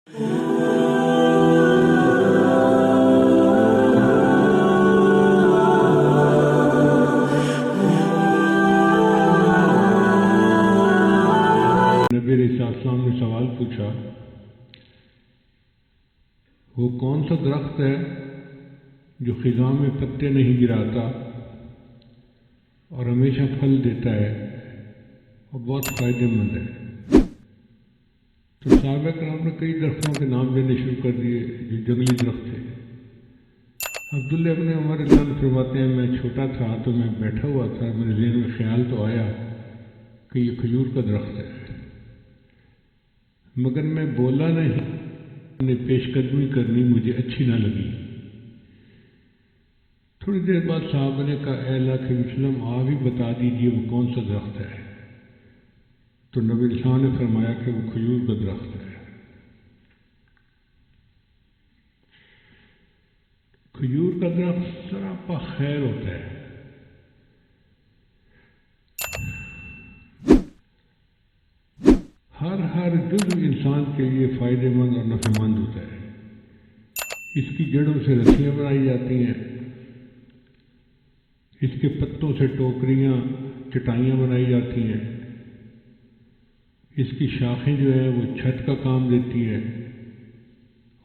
نبی علیہ السلام نے سوال پوچھا، وہ کون سا درخت ہے جو خزاں میں پتے نہیں گراتا اور ہمیشہ پھل دیتا ہے اور بہت فائدہ مند ہے؟ تو صحابہ کرام نے کئی درختوں کے نام لینے شروع کر دیے جو جنگلی درخت تھے۔ عبداللہ ابن عمر اللہ عنہ فرماتے ہیں، میں چھوٹا تھا تو میں بیٹھا ہوا تھا، میرے ذہن میں خیال تو آیا کہ یہ کھجور کا درخت ہے، مگر میں بولا نہیں، نے پیش قدمی کرنی مجھے اچھی نہ لگی۔ تھوڑی دیر بعد صحابہ نے کہا، اے اللہ کے وسلم، آپ ہی بتا دیجئے وہ کون سا درخت ہے؟ تو نبی علیہ السلام نے فرمایا کہ وہ کھجور کا درخت ہے۔ کھجور کا درخت سراپا خیر ہوتا ہے۔ ہر جزو انسان کے لیے فائدہ مند اور نفع مند ہوتا ہے۔ اس کی جڑوں سے رسیاں بنائی جاتی ہیں، اس کے پتوں سے ٹوکریاں، چٹائیاں بنائی جاتی ہیں، اس کی شاخیں جو ہیں وہ چھت کا کام دیتی ہیں،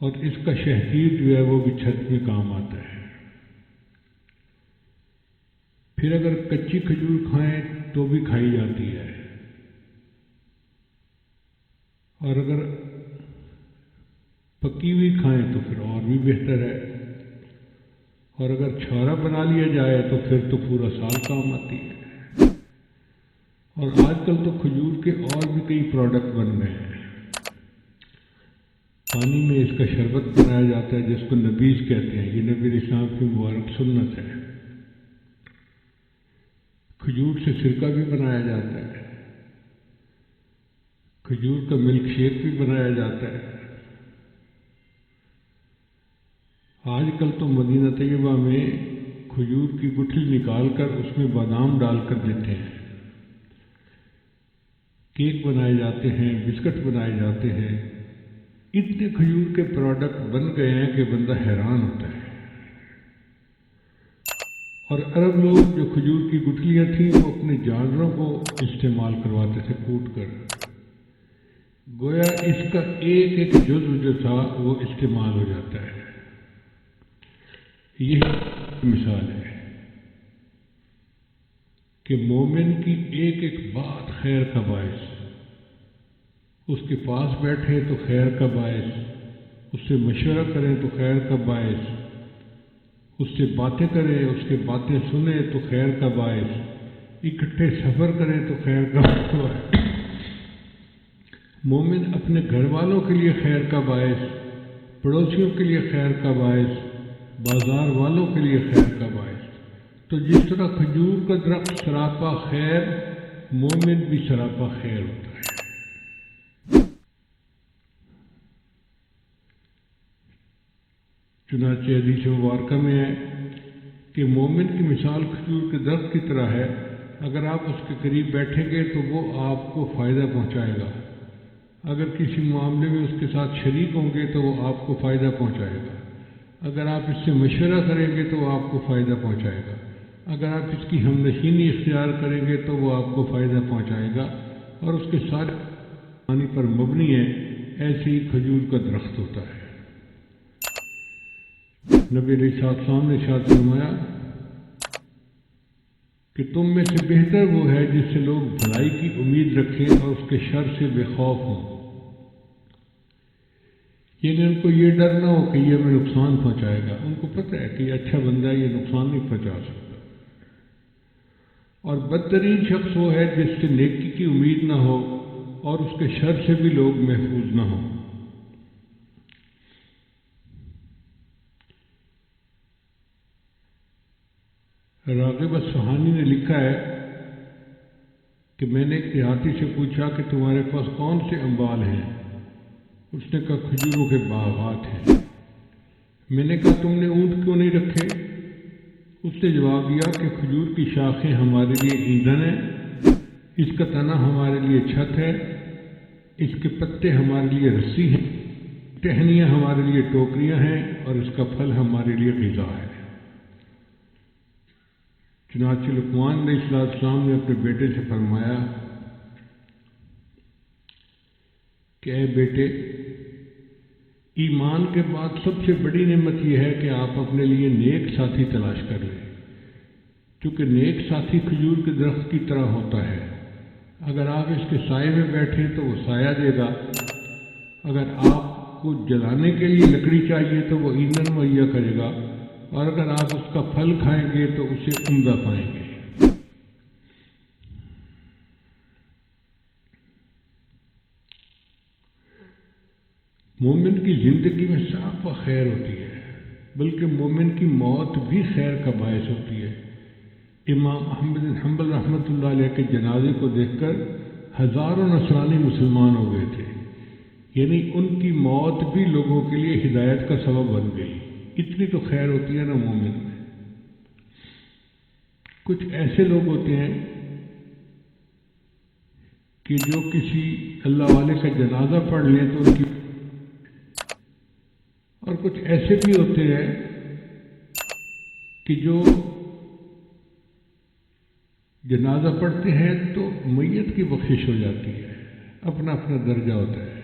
اور اس کا شہقیر جو ہے وہ بھی چھت میں کام آتا ہے۔ پھر اگر کچی کھجور کھائیں تو بھی کھائی جاتی ہے، اور اگر پکی ہوئی کھائیں تو پھر اور بھی بہتر ہے، اور اگر چھوارا بنا لیا جائے تو پھر تو پورا سال کام آتی ہے۔ اور آج کل تو کھجور کے اور بھی کئی پروڈکٹ بن گئے ہیں۔ پانی میں اس کا شربت بنایا جاتا ہے جس کو نبیذ کہتے ہیں، یہ نبی علیہ السلام کی مبارک سنت ہے۔ کھجور سے سرکہ بھی بنایا جاتا ہے، کھجور کا ملک شیک بھی بنایا جاتا ہے۔ آج کل تو مدینہ طیبہ میں کھجور کی گٹھلی نکال کر اس میں بادام ڈال کر دیتے ہیں، کیک بنائے جاتے ہیں، بسکٹ بنائے جاتے ہیں۔ اتنے کھجور کے پروڈکٹ بن گئے ہیں کہ بندہ حیران ہوتا ہے۔ اور عرب لوگ جو کھجور کی گٹھلیاں تھیں وہ اپنے جانوروں کو استعمال کرواتے تھے کوٹ کر، گویا اس کا ایک ایک جزو جو تھا وہ استعمال ہو جاتا ہے۔ یہ مثال ہے کہ مومن کی ایک ایک بات خیر کا باعث، اس کے پاس بیٹھے تو خیر کا باعث، اس سے مشورہ کریں تو خیر کا باعث، اس سے باتیں کریں، اس کے باتیں سنیں تو خیر کا باعث، اکٹھے سفر کریں تو خیر کا باعث۔ مومن اپنے گھر والوں کے لیے خیر کا باعث، پڑوسیوں کے لیے خیر کا باعث، بازار والوں کے لیے خیر کا باعث۔ تو جس طرح کھجور کا درخت سراپا خیر، مومن بھی سراپا خیر ہوتا ہے۔ چنانچہ حدیث مبارکہ میں ہے کہ مومن کی مثال کھجور کے درخت کی طرح ہے، اگر آپ اس کے قریب بیٹھیں گے تو وہ آپ کو فائدہ پہنچائے گا، اگر کسی معاملے میں اس کے ساتھ شریک ہوں گے تو وہ آپ کو فائدہ پہنچائے گا، اگر آپ اس سے مشورہ کریں گے تو وہ آپ کو فائدہ پہنچائے گا، اگر آپ اس کی ہم نشینی اختیار کریں گے تو وہ آپ کو فائدہ پہنچائے گا، اور اس کے سارے پانی پر مبنی ہے۔ ایسے ہی کھجور کا درخت ہوتا ہے۔ نبی علیہ السلام نے ارشاد فرمایا کہ تم میں سے بہتر وہ ہے جس سے لوگ بھلائی کی امید رکھیں اور اس کے شر سے بے خوف ہوں، یعنی ان کو یہ ڈر نہ ہو کہ یہ ہمیں نقصان پہنچائے گا، ان کو پتہ ہے کہ یہ اچھا بندہ ہے، یہ نقصان نہیں پہنچا سکتا۔ اور بدترین شخص وہ ہے جس سے نیکی کی امید نہ ہو اور اس کے شر سے بھی لوگ محفوظ نہ ہوں۔ راغب اصفہانی نے لکھا ہے کہ میں نے ایک دیہاتی سے پوچھا کہ تمہارے پاس کون سے اموال ہیں؟ اس نے کہا کھجوروں کے باغات ہیں۔ میں نے کہا تم نے اونٹ کیوں نہیں رکھے؟ اس نے جواب دیا کہ کھجور کی شاخیں ہمارے لیے ایندھن ہیں، اس کا تنا ہمارے لیے چھت ہے، اس کے پتے ہمارے لیے رسی ہیں، ٹہنیاں ہمارے لیے ٹوکریاں ہیں اور اس کا پھل ہمارے لیے غذا ہے۔ چنانچہ لقمان علیہ السلام نے اپنے بیٹے سے فرمایا کہ اے بیٹے، ایمان کے بعد سب سے بڑی نعمت یہ ہے کہ آپ اپنے لیے نیک ساتھی تلاش کر لیں، کیونکہ نیک ساتھی کھجور کے درخت کی طرح ہوتا ہے۔ اگر آپ اس کے سائے میں بیٹھیں تو وہ سایہ دے گا، اگر آپ کو جلانے کے لیے لکڑی چاہیے تو وہ ایندھن مہیا کرے گا، اور اگر آپ اس کا پھل کھائیں گے تو اسے عمدہ پائیں گے۔ مومن کی زندگی میں سراپا خیر ہوتی ہے، بلکہ مومن کی موت بھی خیر کا باعث ہوتی ہے۔ امام احمد بن حنبل رحمۃ اللہ علیہ کے جنازے کو دیکھ کر ہزاروں نصرانی مسلمان ہو گئے تھے، یعنی ان کی موت بھی لوگوں کے لیے ہدایت کا سبب بن گئی۔ اتنی تو خیر ہوتی ہے نا مومن میں۔ کچھ ایسے لوگ ہوتے ہیں کہ جو کسی اللہ والے کا جنازہ پڑھ لیں تو ان کی، اور کچھ ایسے بھی ہوتے ہیں کہ جو جنازہ پڑھتے ہیں تو میت کی بخشش ہو جاتی ہے، اپنا اپنا درجہ ہوتا ہے۔